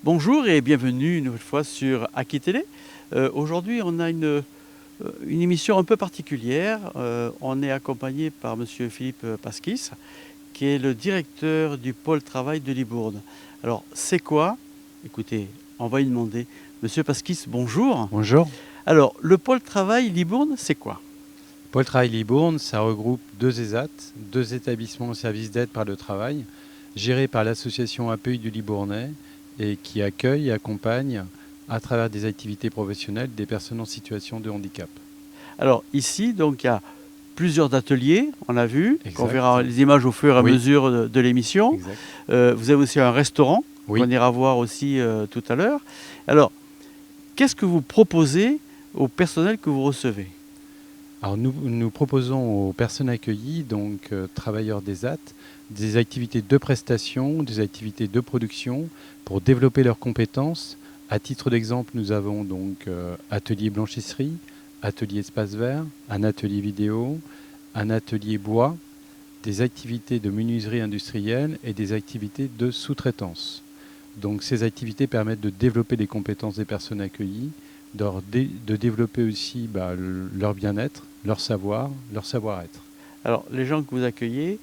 Bonjour et bienvenue une nouvelle fois sur Aki Télé. Aujourd'hui, on a une émission un peu particulière. On est accompagné par Monsieur Philippe Pasquis, qui est le directeur du pôle travail de Libourne. Alors, c'est quoi? Écoutez, on va y demander. Monsieur Pasquis, bonjour. Bonjour. Alors, le pôle travail Libourne, c'est quoi? Pôle Travail Libourne, ça regroupe deux ESAT, deux établissements au service d'aide par le travail, gérés par l'association APEI du Libournais et qui accueille et accompagne à travers des activités professionnelles des personnes en situation de handicap. Alors, ici, donc, il y a plusieurs ateliers, on a vu. Exact. On verra les images au fur et à Oui. mesure de l'émission. Exact. Vous avez aussi un restaurant, Oui. qu'on ira voir aussi tout à l'heure. Alors, qu'est-ce que vous proposez au personnel que vous recevez? Alors nous proposons aux personnes accueillies, donc travailleurs d'ESAT, des activités de prestation, des activités de production pour développer leurs compétences. À titre d'exemple, nous avons donc atelier blanchisserie, atelier espace vert, un atelier vidéo, un atelier bois, des activités de menuiserie industrielle et des activités de sous-traitance. Donc ces activités permettent de développer les compétences des personnes accueillies, de développer aussi leur bien-être, leur savoir, leur savoir-être. Alors, les gens que vous accueillez,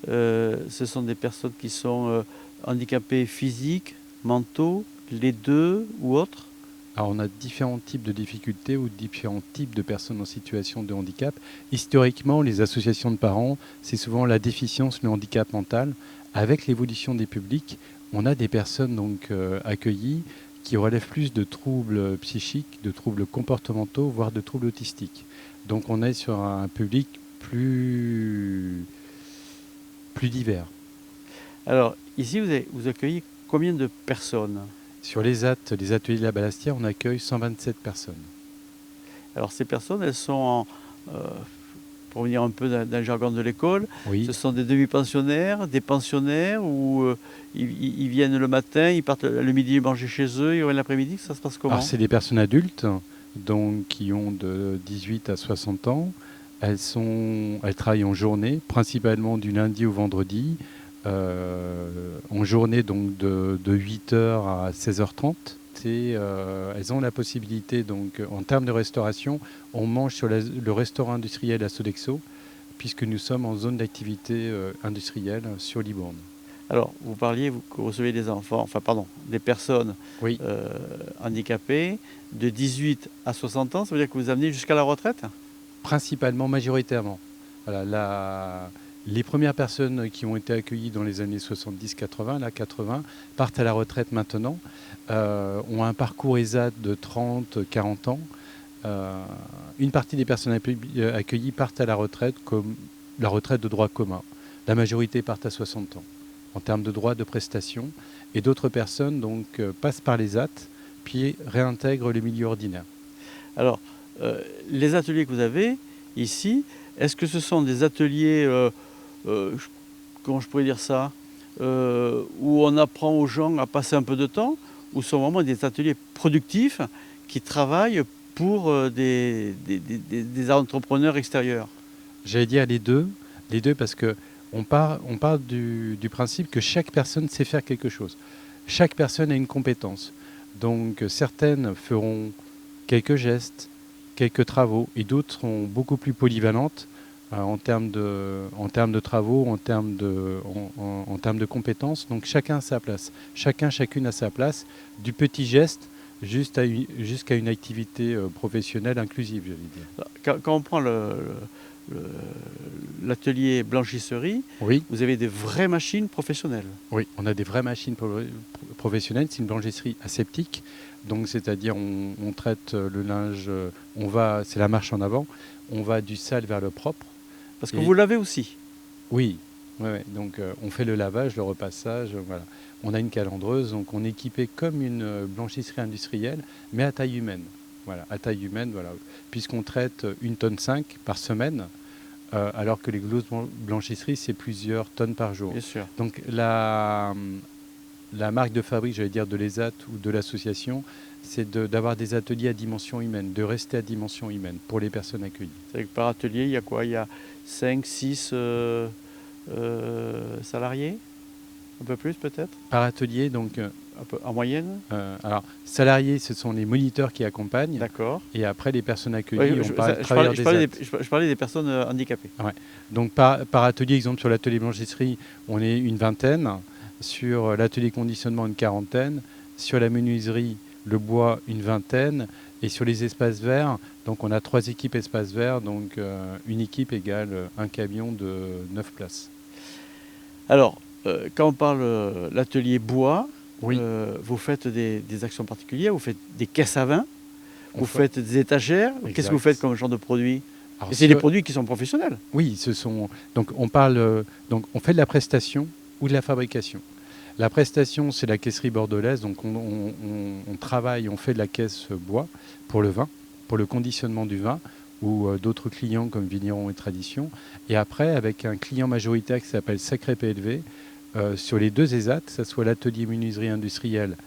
ce sont des personnes qui sont handicapées physiques, mentaux, les deux ou autres? Alors on a différents types de difficultés ou différents types de personnes en situation de handicap. Historiquement, les associations de parents, c'est souvent la déficience, le handicap mental. Avec l'évolution des publics, on a des personnes donc accueillies qui relèvent plus de troubles psychiques, de troubles comportementaux, voire de troubles autistiques. Donc on est sur un public plus divers. Alors, ici, vous accueillez combien de personnes? Sur les ateliers de la Balastière, on accueille 127 personnes. Alors, ces personnes, elles sont pour venir un peu dans le jargon de l'école, Oui. Ce sont des demi-pensionnaires, des pensionnaires, ou ils viennent le matin, ils partent le midi manger chez eux, ils reviennent l'après-midi, ça se passe comment? Alors c'est des personnes adultes donc, qui ont de 18 à 60 ans. Elles travaillent en journée, principalement du lundi au vendredi, en journée donc de 8h à 16h30. Elles ont la possibilité, donc, en termes de restauration, on mange sur le restaurant industriel à Sodexo, puisque nous sommes en zone d'activité industrielle sur Libourne. Alors, vous parliez, que vous recevez des enfants, des personnes Oui. handicapées de 18 à 60 ans, ça veut dire que vous amenez jusqu'à la retraite? Principalement, majoritairement. Voilà, les premières personnes qui ont été accueillies dans les années 70-80, là 80, partent à la retraite maintenant, ont un parcours ESAT de 30-40 ans. Une partie des personnes accueillies partent à la retraite comme la retraite de droit commun. La majorité partent à 60 ans en termes de droits de prestations. Et d'autres personnes donc, passent par les AT, puis réintègrent les milieux ordinaires. Alors, les ateliers que vous avez ici, est-ce que ce sont des ateliers, comment je pourrais dire ça, où on apprend aux gens à passer un peu de temps, ou sont vraiment des ateliers productifs qui travaillent pour des entrepreneurs extérieurs? J'allais dire les deux parce que on part du principe que chaque personne sait faire quelque chose. Chaque personne a une compétence. Donc certaines feront quelques gestes, quelques travaux, et d'autres seront beaucoup plus polyvalentes en termes de travaux, en termes de compétences. Donc chacun a sa place. Chacune a sa place, du petit geste jusqu'à une activité professionnelle inclusive, j'allais dire. Quand on prend l'atelier blanchisserie, Oui. vous avez des vraies machines professionnelles. Oui, on a des vraies machines professionnelles. C'est une blanchisserie aseptique. Donc, c'est-à-dire, on traite le linge, c'est la marche en avant. On va du sale vers le propre. Parce que vous l'avez aussi. Oui. Donc, on fait le lavage, le repassage. Voilà. On a une calandreuse, donc on est équipé comme une blanchisserie industrielle, mais à taille humaine. Voilà, à taille humaine, voilà. Puisqu'on traite 1,5 tonne par semaine. Alors que les grosses blanchisseries, c'est plusieurs tonnes par jour. Bien sûr. Donc la marque de fabrique, j'allais dire, de l'ESAT ou de l'association, c'est d'avoir des ateliers à dimension humaine, de rester à dimension humaine pour les personnes accueillies. C'est-à-dire que par atelier, il y a quoi? Il y a 5, 6 salariés? Un peu plus peut-être? Par atelier, donc En moyenne? Alors, salariés, ce sont les moniteurs qui accompagnent. D'accord. Et après, les personnes Ouais, accueillies, on parle de travailleurs des ZAT. je parlais des personnes handicapées. Ouais. Donc, par atelier, exemple, sur l'atelier blanchisserie, on est une vingtaine. Sur l'atelier conditionnement, une quarantaine. Sur la menuiserie, le bois, une vingtaine. Et sur les espaces verts, donc on a 3 équipes espaces verts. Donc, une équipe égale un camion de 9 places. Alors, quand on parle l'atelier bois, Oui. vous faites des actions particulières, vous faites des caisses à vin, On vous fait- faites des étagères. Qu'est-ce que Exact. vous faites comme genre de produits? Alors, Et c'est des sur- produits qui sont professionnels. Oui, donc on parle, donc on fait de la prestation ou de la fabrication. La prestation, c'est la caisserie bordelaise, donc on travaille, on fait de la caisse bois pour le vin, pour le conditionnement du vin, ou d'autres clients comme Vigneron et Tradition. Et après, avec un client majoritaire qui s'appelle Sacré PLV, sur les 2 ESAT, que ce soit l'atelier menuiserie industrielle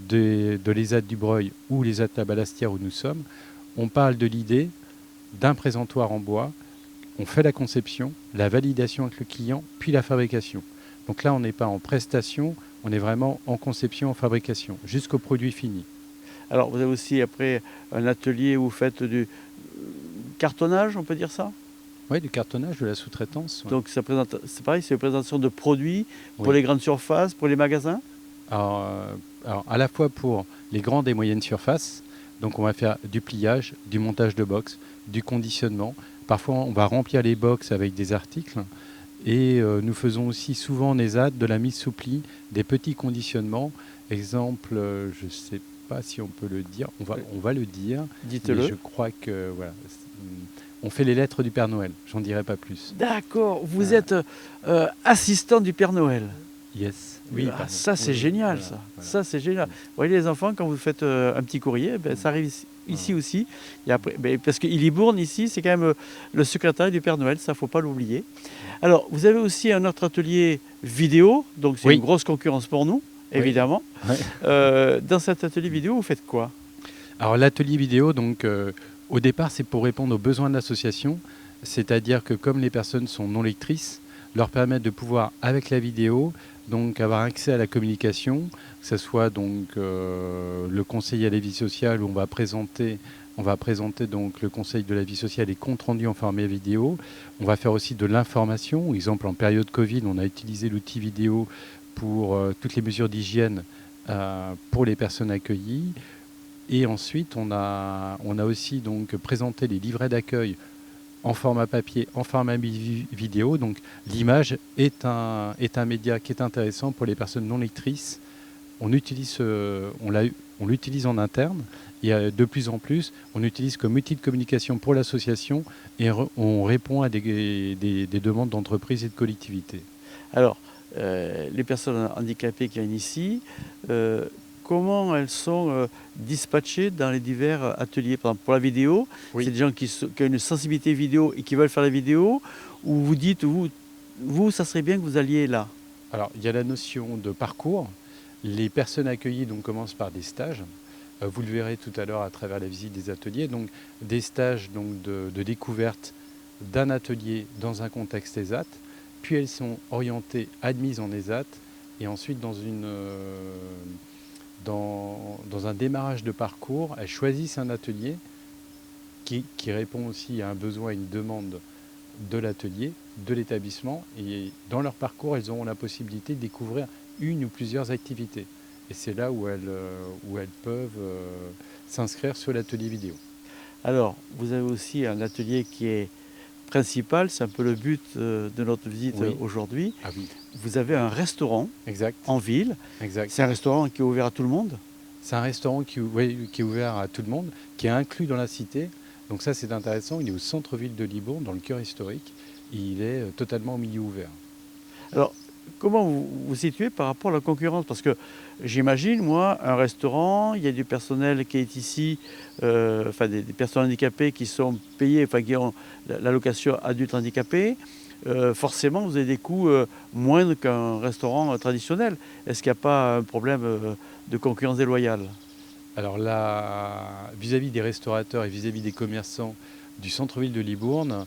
de l'ESAT du Breuil ou l'ESAT La Ballastière où nous sommes, on parle de l'idée d'un présentoir en bois. On fait la conception, la validation avec le client, puis la fabrication. Donc là, on n'est pas en prestation, on est vraiment en conception, en fabrication, jusqu'au produit fini. Alors, vous avez aussi après un atelier où vous faites du cartonnage, on peut dire ça? Oui, du cartonnage, de la sous-traitance. Ouais. Donc, c'est pareil, c'est une présentation de produits pour Oui. les grandes surfaces, pour les magasins? Alors, à la fois pour les grandes et moyennes surfaces, donc on va faire du pliage, du montage de box, du conditionnement. Parfois, on va remplir les box avec des articles. Et nous faisons aussi souvent en ESAT de la mise sous pli, des petits conditionnements. Exemple, je ne sais pas si on peut le dire, on va le dire. Dites-le. Mais je crois que voilà, on fait les lettres du Père Noël, j'en dirai pas plus. D'accord, vous êtes assistant du Père Noël. Yes. Oui, pardon. ça c'est Oui, génial, voilà, ça. voilà. Ça c'est génial. Vous voyez les enfants, quand vous faites un petit courrier, ça arrive ici aussi. Et après, parce que Libourne ici, c'est quand même le secrétaire du Père Noël, ça faut pas l'oublier. Alors, vous avez aussi un autre atelier vidéo, donc c'est Oui. une grosse concurrence pour nous, Oui. évidemment. Ouais. Dans cet atelier vidéo, vous faites quoi? Alors l'atelier vidéo, donc au départ, c'est pour répondre aux besoins de l'association, c'est-à-dire que comme les personnes sont non lectrices, leur permettre de pouvoir, avec la vidéo, donc avoir accès à la communication, que ce soit donc le conseil à la vie sociale où on va présenter donc le conseil de la vie sociale et compte rendu en format vidéo. On va faire aussi de l'information. Exemple, en période Covid, on a utilisé l'outil vidéo pour toutes les mesures d'hygiène pour les personnes accueillies. Et ensuite, on a aussi donc présenté les livrets d'accueil en format papier, en format vidéo. Donc l'image est un média qui est intéressant pour les personnes non lectrices. On l'utilise en interne et de plus en plus, on l'utilise comme outil de communication pour l'association et on répond à des demandes d'entreprises et de collectivités. Alors, les personnes handicapées qui viennent ici, comment elles sont dispatchées dans les divers ateliers? Par exemple, pour la vidéo, Oui. c'est des gens qui ont une sensibilité vidéo et qui veulent faire la vidéo, ou vous dites, vous, ça serait bien que vous alliez là? Alors, il y a la notion de parcours. Les personnes accueillies donc, commencent par des stages. Vous le verrez tout à l'heure à travers la visite des ateliers. Donc, des stages donc, de découverte d'un atelier dans un contexte ESAT. Puis elles sont orientées, admises en ESAT. Et ensuite, dans un démarrage de parcours, elles choisissent un atelier qui répond aussi à un besoin, à une demande de l'atelier, de l'établissement. Et dans leur parcours, elles auront la possibilité de découvrir une ou plusieurs activités. Et c'est là où elles peuvent s'inscrire sur l'atelier vidéo. Alors, vous avez aussi un atelier qui est principal, c'est un peu le but de notre visite Oui. aujourd'hui. Ah oui, Vous avez un restaurant exact. en ville. Exact. C'est un restaurant qui est ouvert à tout le monde? C'est un restaurant qui est ouvert à tout le monde, qui est inclus dans la cité. Donc ça, c'est intéressant. Il est au centre-ville de Libourne, dans le cœur historique. Il est totalement au milieu ouvert. Alors, comment vous vous situez par rapport à la concurrence? Parce que j'imagine, moi, un restaurant, il y a du personnel qui est ici, enfin des personnes handicapées qui sont payées, enfin qui ont l'allocation adulte handicapé. Forcément, vous avez des coûts moindres qu'un restaurant traditionnel. Est-ce qu'il n'y a pas un problème de concurrence déloyale? Alors là, vis-à-vis des restaurateurs et vis-à-vis des commerçants du centre-ville de Libourne,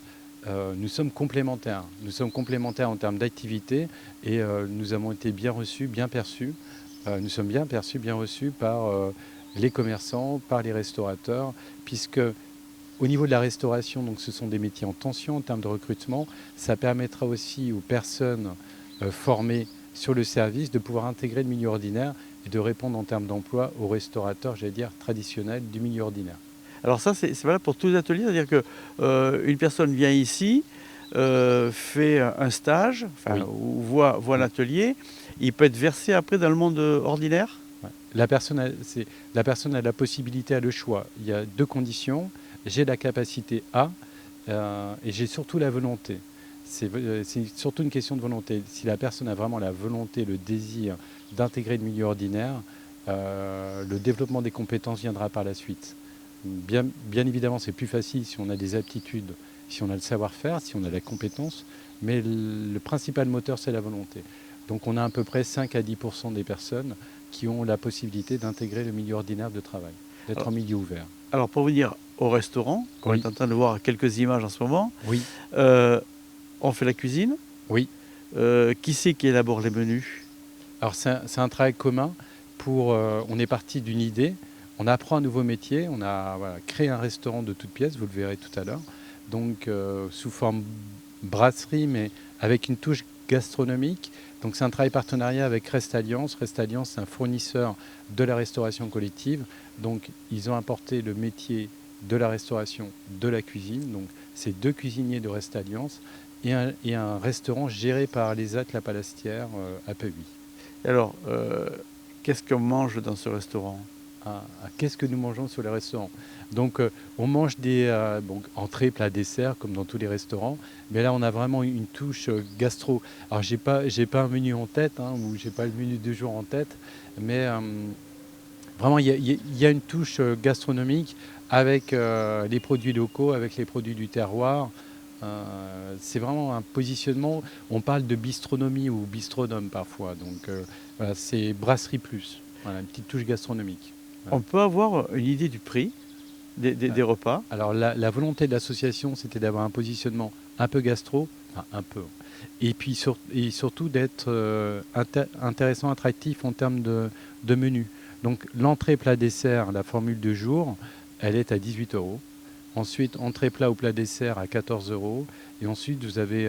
nous sommes complémentaires. Nous sommes complémentaires en termes d'activité et nous avons été bien reçus, bien perçus Nous sommes bien perçus, bien reçus par les commerçants, par les restaurateurs, puisque au niveau de la restauration, donc ce sont des métiers en tension en termes de recrutement. Ça permettra aussi aux personnes formées sur le service de pouvoir intégrer le milieu ordinaire et de répondre en termes d'emploi aux restaurateurs, j'allais dire, traditionnels du milieu ordinaire. Alors ça, c'est valable pour tous les ateliers, c'est-à-dire que une personne vient ici, fait un stage, enfin, Oui. ou voit l'atelier, il peut être versé après dans le monde ordinaire? Ouais. La personne a la possibilité, a le choix. Il y a deux conditions. J'ai la capacité à et j'ai surtout la volonté. C'est surtout une question de volonté. Si la personne a vraiment la volonté, le désir d'intégrer le milieu ordinaire, le développement des compétences viendra par la suite. Bien évidemment, c'est plus facile si on a des aptitudes, si on a le savoir-faire, si on a la compétence, mais le principal moteur, c'est la volonté. Donc on a à peu près 5 à 10% des personnes qui ont la possibilité d'intégrer le milieu ordinaire de travail, d'être en milieu ouvert. Alors pour venir au restaurant, qu'on Oui. est en train de voir quelques images en ce moment, Oui, on fait la cuisine. oui. Qui c'est qui élabore les menus? Alors c'est un travail commun. On est parti d'une idée, on apprend un nouveau métier, on a créé un restaurant de toutes pièces, vous le verrez tout à l'heure, donc sous forme brasserie, mais avec une touche gastronomique. Donc c'est un travail partenariat avec Rest Alliance. Rest Alliance, c'est un fournisseur de la restauration collective. Donc ils ont apporté le métier de la restauration, de la cuisine. Donc c'est 2 cuisiniers de Rest Alliance et un restaurant géré par l'ESAT La Palastière à Peuy. Alors, qu'est-ce qu'on mange dans ce restaurant? Qu'est-ce que nous mangeons sur les restaurants? Donc on mange des entrées, plats, desserts comme dans tous les restaurants, mais là on a vraiment une touche gastro. Alors j'ai pas un menu en tête, hein, ou j'ai pas le menu du jour en tête, mais vraiment il y a une touche gastronomique avec les produits locaux, avec les produits du terroir. C'est vraiment un positionnement. On parle de bistronomie ou bistronome parfois, donc voilà, c'est brasserie plus. Voilà, une petite touche gastronomique. On peut avoir une idée du prix des repas? Alors la volonté de l'association, c'était d'avoir un positionnement un peu gastro, enfin un peu, et puis surtout d'être intéressant, attractif en termes de menu. Donc l'entrée plat dessert, la formule de jour, elle est à 18 euros. Ensuite, entrée plat ou plat dessert à 14 euros. Et ensuite, vous avez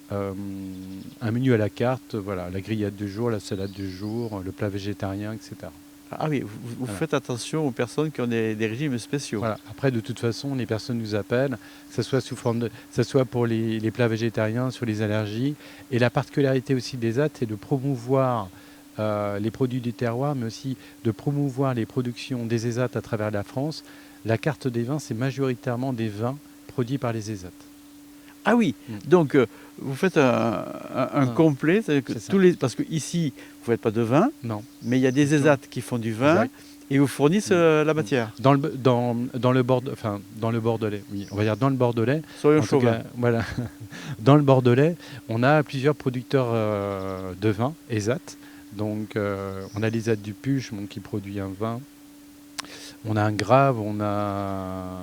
un menu à la carte, voilà, la grillade du jour, la salade du jour, le plat végétarien, etc. Ah oui, vous Voilà. faites attention aux personnes qui ont des régimes spéciaux. Voilà. Après, de toute façon, les personnes nous appellent, que ce soit sous forme que ce soit pour les plats végétariens, sur les allergies. Et la particularité aussi des ZAT, c'est de promouvoir les produits du terroir, mais aussi de promouvoir les productions des ESAT à travers la France. La carte des vins, c'est majoritairement des vins produits par les ESAT. Ah oui, donc vous faites un complet, c'est-à-dire que C'est ça. parce que ici vous ne faites pas de vin, Non. mais il y a des ESAT qui font du vin Exact. et vous fournissent la matière. Dans le Bordelais, oui, on va dire dans le Bordelais. Soyons En tout chauvins. cas, voilà. Dans le Bordelais, on a plusieurs producteurs de vin, ESAT. Donc, on a l'ESAT du Puche, qui produit un vin. On a un Grave, on a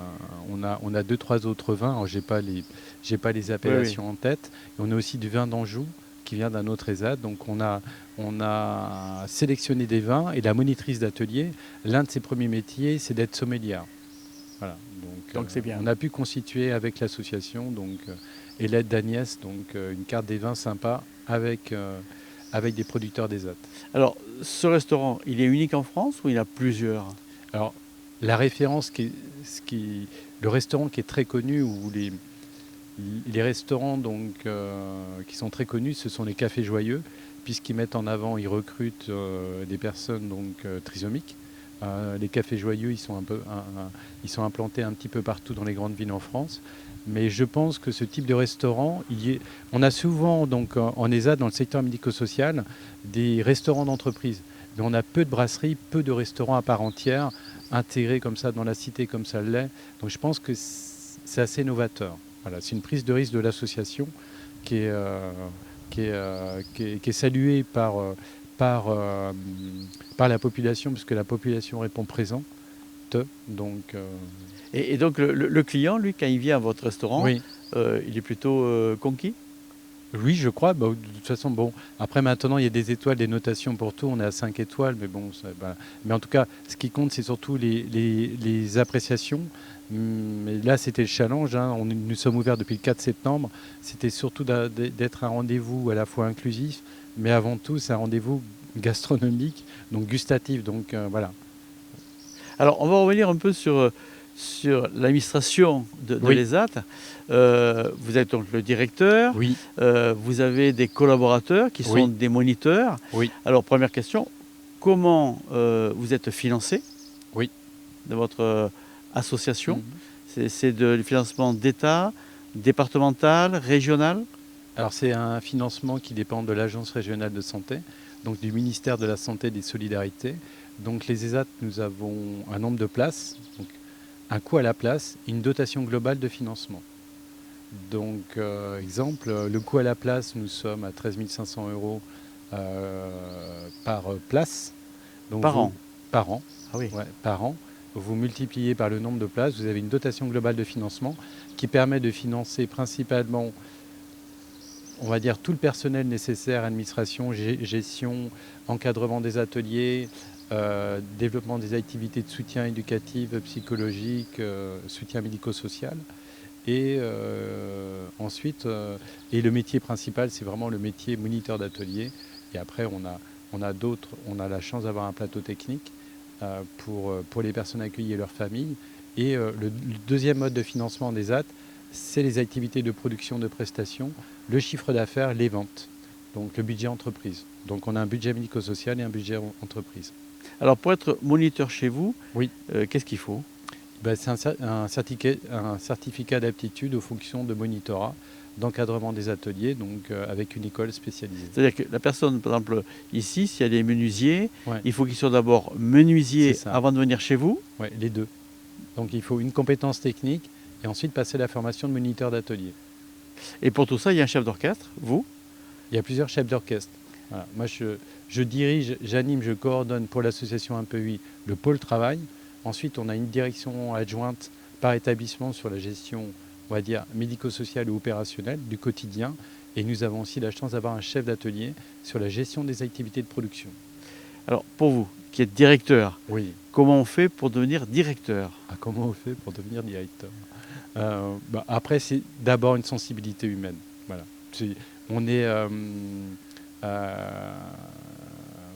2-3 autres vins. Alors, j'ai pas les appellations en tête. Et on a aussi du vin d'Anjou qui vient d'un autre ESAT. Donc on a sélectionné des vins et la monitrice d'atelier, l'un de ses premiers métiers, c'est d'être sommelière. Voilà. Donc c'est bien. On a pu constituer avec l'association et l'aide d'Agnès une carte des vins sympa avec des producteurs d'ESAT. Alors ce restaurant, il est unique en France ou il y en a plusieurs? Alors la référence, le restaurant qui est très connu, ou les restaurants qui sont très connus, ce sont les cafés joyeux, puisqu'ils mettent en avant, ils recrutent des personnes trisomiques. Les cafés joyeux, ils sont implantés un petit peu partout dans les grandes villes en France. Mais je pense que ce type de restaurant, on a souvent en ESAT, dans le secteur médico-social, des restaurants d'entreprise. Mais on a peu de brasseries, peu de restaurants à part entière, intégrés comme ça dans la cité, comme ça l'est. Donc je pense que c'est assez novateur. Voilà, c'est une prise de risque de l'association qui est saluée par la population, puisque la population répond présente. Donc, Et donc le client, lui, quand il vient à votre restaurant, oui. il est plutôt conquis? Oui, je crois. Bah, de toute façon, bon, après maintenant, il y a des étoiles, des notations pour tout. On est à 5 étoiles, mais bon, voilà. Mais en tout cas, ce qui compte, c'est surtout les appréciations. Mais là, c'était le challenge, hein. Nous sommes ouverts depuis le 4 septembre. C'était surtout d'être un rendez-vous à la fois inclusif, mais avant tout, c'est un rendez-vous gastronomique, donc gustatif. Donc voilà. Alors, on va revenir un peu sur l'administration de Oui, l'ESAT. Vous êtes donc le directeur, oui, vous avez des collaborateurs qui sont oui, des moniteurs. oui, Alors, première question, comment vous êtes financé oui. de votre association? Mhm. C'est du financement d'État, départemental, régional? Alors c'est un financement qui dépend de l'Agence régionale de santé, donc du ministère de la Santé et des Solidarités. Donc les ESAT, nous avons un nombre de places, donc un coût à la place, une dotation globale de financement. Donc exemple, le coût à la place, nous sommes à 13 500 euros par place, donc Par vous, an? par an, Ah oui. ouais, par an. Vous multipliez par le nombre de places, vous avez une dotation globale de financement qui permet de financer principalement, on va dire, tout le personnel nécessaire, administration, gestion, encadrement des ateliers, développement des activités de soutien éducatif, psychologique, soutien médico-social. Et ensuite, et le métier principal, c'est vraiment le métier moniteur d'atelier. Et après, on a la chance d'avoir un plateau technique pour les personnes accueillies et leurs familles. Et le deuxième mode de financement des AT, c'est les activités de production de prestations, le chiffre d'affaires, les ventes. Donc le budget entreprise. Donc on a un budget médico-social et un budget entreprise. Alors, pour être moniteur chez vous, Oui, qu'est-ce qu'il faut? ben, c'est un certificat d'aptitude aux fonctions de monitorat, d'encadrement des ateliers, donc avec une école spécialisée. C'est-à-dire que la personne, par exemple, ici, si elle est menuisier, Ouais, il faut qu'il soit d'abord c'est menuisier ça. avant de venir chez vous. Ouais, les deux. Donc il faut une compétence technique et ensuite passer la formation de moniteur d'atelier. Et pour tout ça, il y a un chef d'orchestre, vous. Il y a plusieurs chefs d'orchestre. Voilà. Moi, je dirige, j'anime, je coordonne pour l'association 1PEI le pôle travail. Ensuite, on a une direction adjointe par établissement sur la gestion, on va dire, médico-sociale ou opérationnelle du quotidien. Et nous avons aussi la chance d'avoir un chef d'atelier sur la gestion des activités de production. Alors, pour vous, qui êtes directeur, Oui. comment on fait pour devenir directeur? Ah, comment on fait pour devenir directeur? Après, c'est d'abord une sensibilité humaine. Voilà. On est,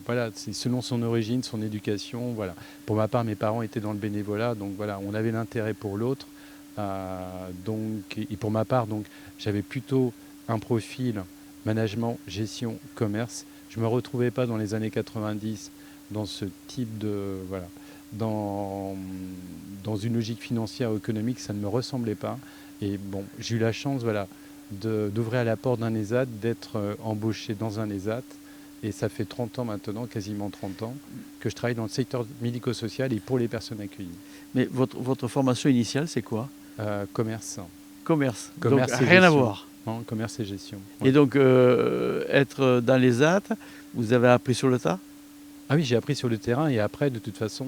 voilà, c'est selon son origine, son éducation. Voilà. Pour ma part, mes parents étaient dans le bénévolat, donc voilà, on avait l'intérêt pour l'autre. Et pour ma part, donc, j'avais plutôt un profil management, gestion, commerce. Je ne me retrouvais pas dans les années 90 dans ce type de, voilà, dans, dans une logique financière ou économique, ça ne me ressemblait pas. Et bon, j'ai eu la chance, voilà, d'ouvrir la porte d'un ESAT, d'être embauché dans un ESAT. Et ça fait 30 ans maintenant, quasiment 30 ans, que je travaille dans le secteur médico-social et pour les personnes accueillies. Mais votre formation initiale, c'est quoi? Commerce. Commerce. Donc, Commerce et rien à gestion. voir. Non, commerce et gestion. Et Ouais. donc, être dans les AT, vous avez appris sur le tas? Ah oui, j'ai appris sur le terrain et après, de toute façon,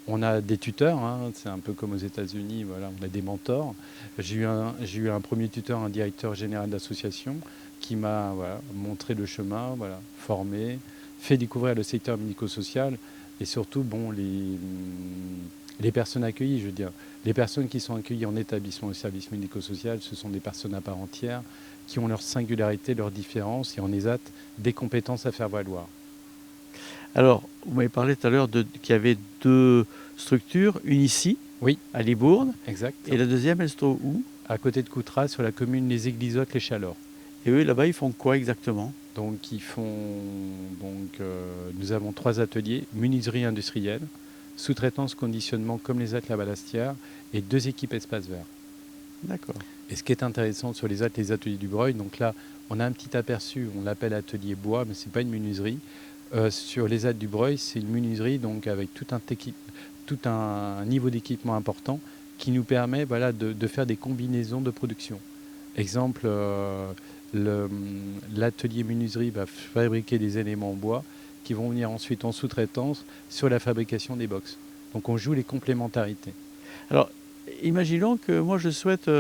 on a des tuteurs, hein, c'est un peu comme aux États-Unis, voilà, on a des mentors. J'ai eu un premier tuteur, un directeur général d'association qui m'a voilà, montré le chemin, voilà, formé, fait découvrir le secteur médico-social et surtout bon, les personnes accueillies, je veux dire, les personnes qui sont accueillies en établissement de service médico-social, ce sont des personnes à part entière qui ont leur singularité, leurs différences et en ESAT, des compétences à faire valoir. Alors, vous m'avez parlé tout à l'heure qu'il y avait deux structures, une ici, Oui, à Libourne, exact. et la deuxième, elle se trouve où? À côté de Coutras, sur la commune Les Églisottes, les Chalors. Et eux, là-bas, ils font quoi exactement? Donc, nous avons 3 ateliers, menuiserie industrielle, sous-traitance, conditionnement comme les ateliers Balastière et 2 équipes espace vert. D'accord. Et ce qui est intéressant sur les ateliers du Breuil, donc là, on a un petit aperçu, on l'appelle atelier bois, mais ce n'est pas une menuiserie. Sur les ateliers du Breuil, c'est une menuiserie donc avec tout un niveau d'équipement important qui nous permet voilà, de faire des combinaisons de production. Exemple, l'atelier menuiserie va fabriquer des éléments en bois qui vont venir ensuite en sous-traitance sur la fabrication des box. Donc on joue les complémentarités. Alors, imaginons que moi, je souhaite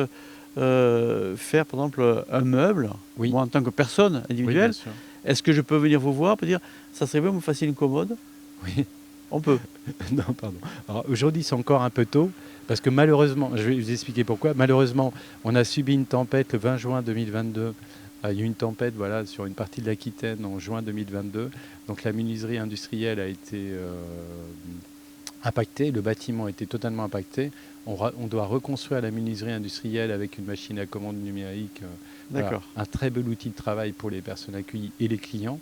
faire par exemple un meuble, Oui. moi en tant que personne Oui, individuelle, bien sûr. est-ce que je peux venir vous voir pour dire ça serait bien que vous fassiez une commode? Oui. On peut. Non, pardon. Alors aujourd'hui, c'est encore un peu tôt, parce que malheureusement, je vais vous expliquer pourquoi. Malheureusement, on a subi une tempête le 20 juin 2022. Il y a eu une tempête voilà, sur une partie de l'Aquitaine en juin 2022. Donc la menuiserie industrielle a été impactée, le bâtiment a été totalement impacté. On doit reconstruire la menuiserie industrielle avec une machine à commande numérique. Voilà, D'accord. un très bel outil de travail pour les personnes accueillies et les clients.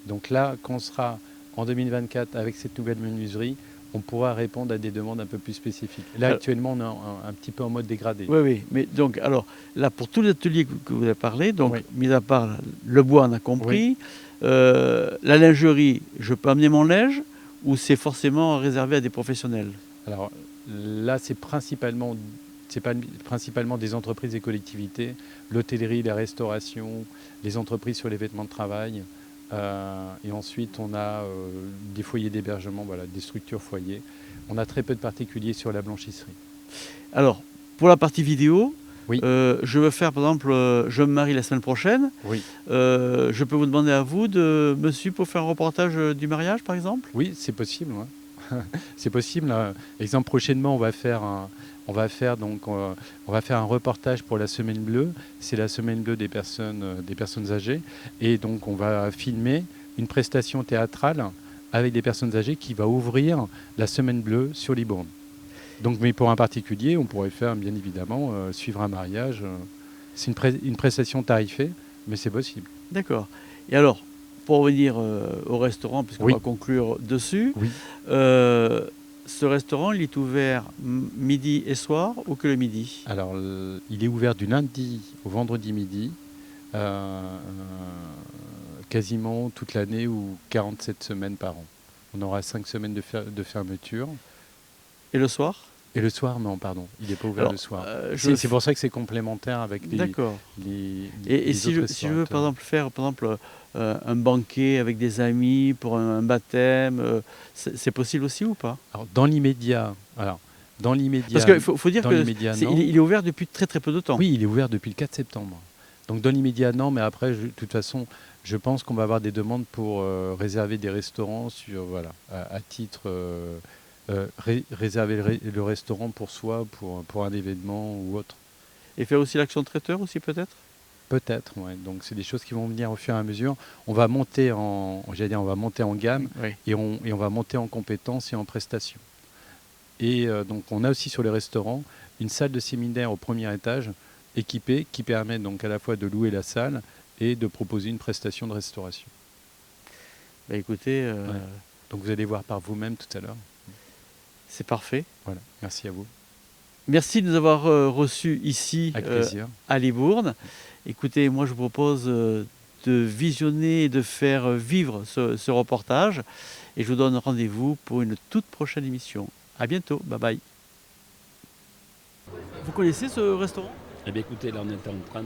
Donc là, quand on sera en 2024 avec cette nouvelle menuiserie, on pourra répondre à des demandes un peu plus spécifiques. Là, Alors, actuellement, on est un petit peu en mode dégradé. oui, oui. Mais donc, alors, là, pour tous les ateliers que vous avez parlé, donc, Oui. mis à part le bois, on a compris, la lingerie, je peux amener mon linge ou c'est forcément réservé à des professionnels? Alors là, c'est principalement des entreprises et collectivités, l'hôtellerie, la restauration, les entreprises sur les vêtements de travail. Et ensuite, on a des foyers d'hébergement, voilà, des structures foyers. On a très peu de particuliers sur la blanchisserie. Alors, pour la partie vidéo, Oui. je veux faire, par exemple, je me marie la semaine prochaine. Oui, Je peux vous demander à vous de me suivre pour faire un reportage du mariage, par exemple? oui, c'est possible. Ouais. C'est possible. Exemple, prochainement, on va faire un reportage pour la Semaine Bleue. C'est la Semaine Bleue des personnes âgées. Et donc, on va filmer une prestation théâtrale avec des personnes âgées qui va ouvrir la Semaine Bleue sur Libourne. Donc, mais pour un particulier, on pourrait faire, bien évidemment, suivre un mariage. C'est une prestation tarifée, mais c'est possible. D'accord. Et alors, pour revenir au restaurant, puisqu'on Oui. va conclure dessus, Oui. ce restaurant, il est ouvert midi et soir ou que le midi? Alors, il est ouvert du lundi au vendredi midi, quasiment toute l'année ou 47 semaines par an. On aura 5 semaines de fermeture. Et le soir? Et le soir, non, pardon, il n'est pas ouvert Alors, le soir. je C'est pour ça que c'est complémentaire avec D'accord. les Et si autres si je veux, par restaurateurs. exemple, faire par exemple, un banquet avec des amis pour un baptême, c'est possible aussi ou pas? Alors, dans l'immédiat, Parce qu'il faut dire dans que l'immédiat, il non. est ouvert depuis très, très peu de temps. Oui, il est ouvert depuis le 4 septembre. Donc dans l'immédiat, non, mais après, de toute façon, je pense qu'on va avoir des demandes pour réserver des restaurants voilà, à titre, réserver le restaurant pour soi, pour un événement ou autre. Et faire aussi l'action traiteur aussi peut-être? Peut-être, ouais. Donc c'est des choses qui vont venir au fur et à mesure. On va monter on va monter en gamme Oui. et on va monter en compétences et en prestations. Et donc on a aussi sur les restaurants une salle de séminaire au premier étage équipée qui permet donc à la fois de louer la salle et de proposer une prestation de restauration. Bah, écoutez, Ouais. Donc vous allez voir par vous-même tout à l'heure. c'est parfait. Voilà, merci à vous. Merci de nous avoir reçus ici Avec plaisir. à Libourne. Écoutez, moi je vous propose de visionner et de faire vivre ce reportage. Et je vous donne rendez-vous pour une toute prochaine émission. À bientôt, bye bye. Vous connaissez ce restaurant? Eh bien écoutez, là on est en train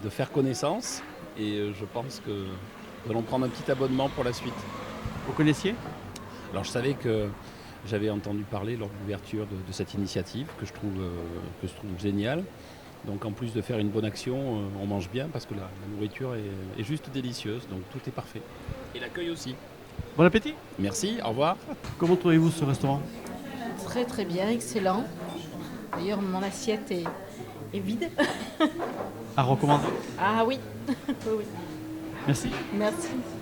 de faire connaissance et je pense que nous allons prendre un petit abonnement pour la suite. Vous connaissiez? Alors je savais que j'avais entendu parler lors de l'ouverture de cette initiative que je trouve géniale. Donc en plus de faire une bonne action, on mange bien parce que la nourriture est juste délicieuse, donc tout est parfait. Et l'accueil aussi. Bon appétit! Merci, au revoir. Comment trouvez-vous ce restaurant? Très très bien, excellent. D'ailleurs, mon assiette est vide. À recommander? Ah oui, oui, oui. Merci. Merci.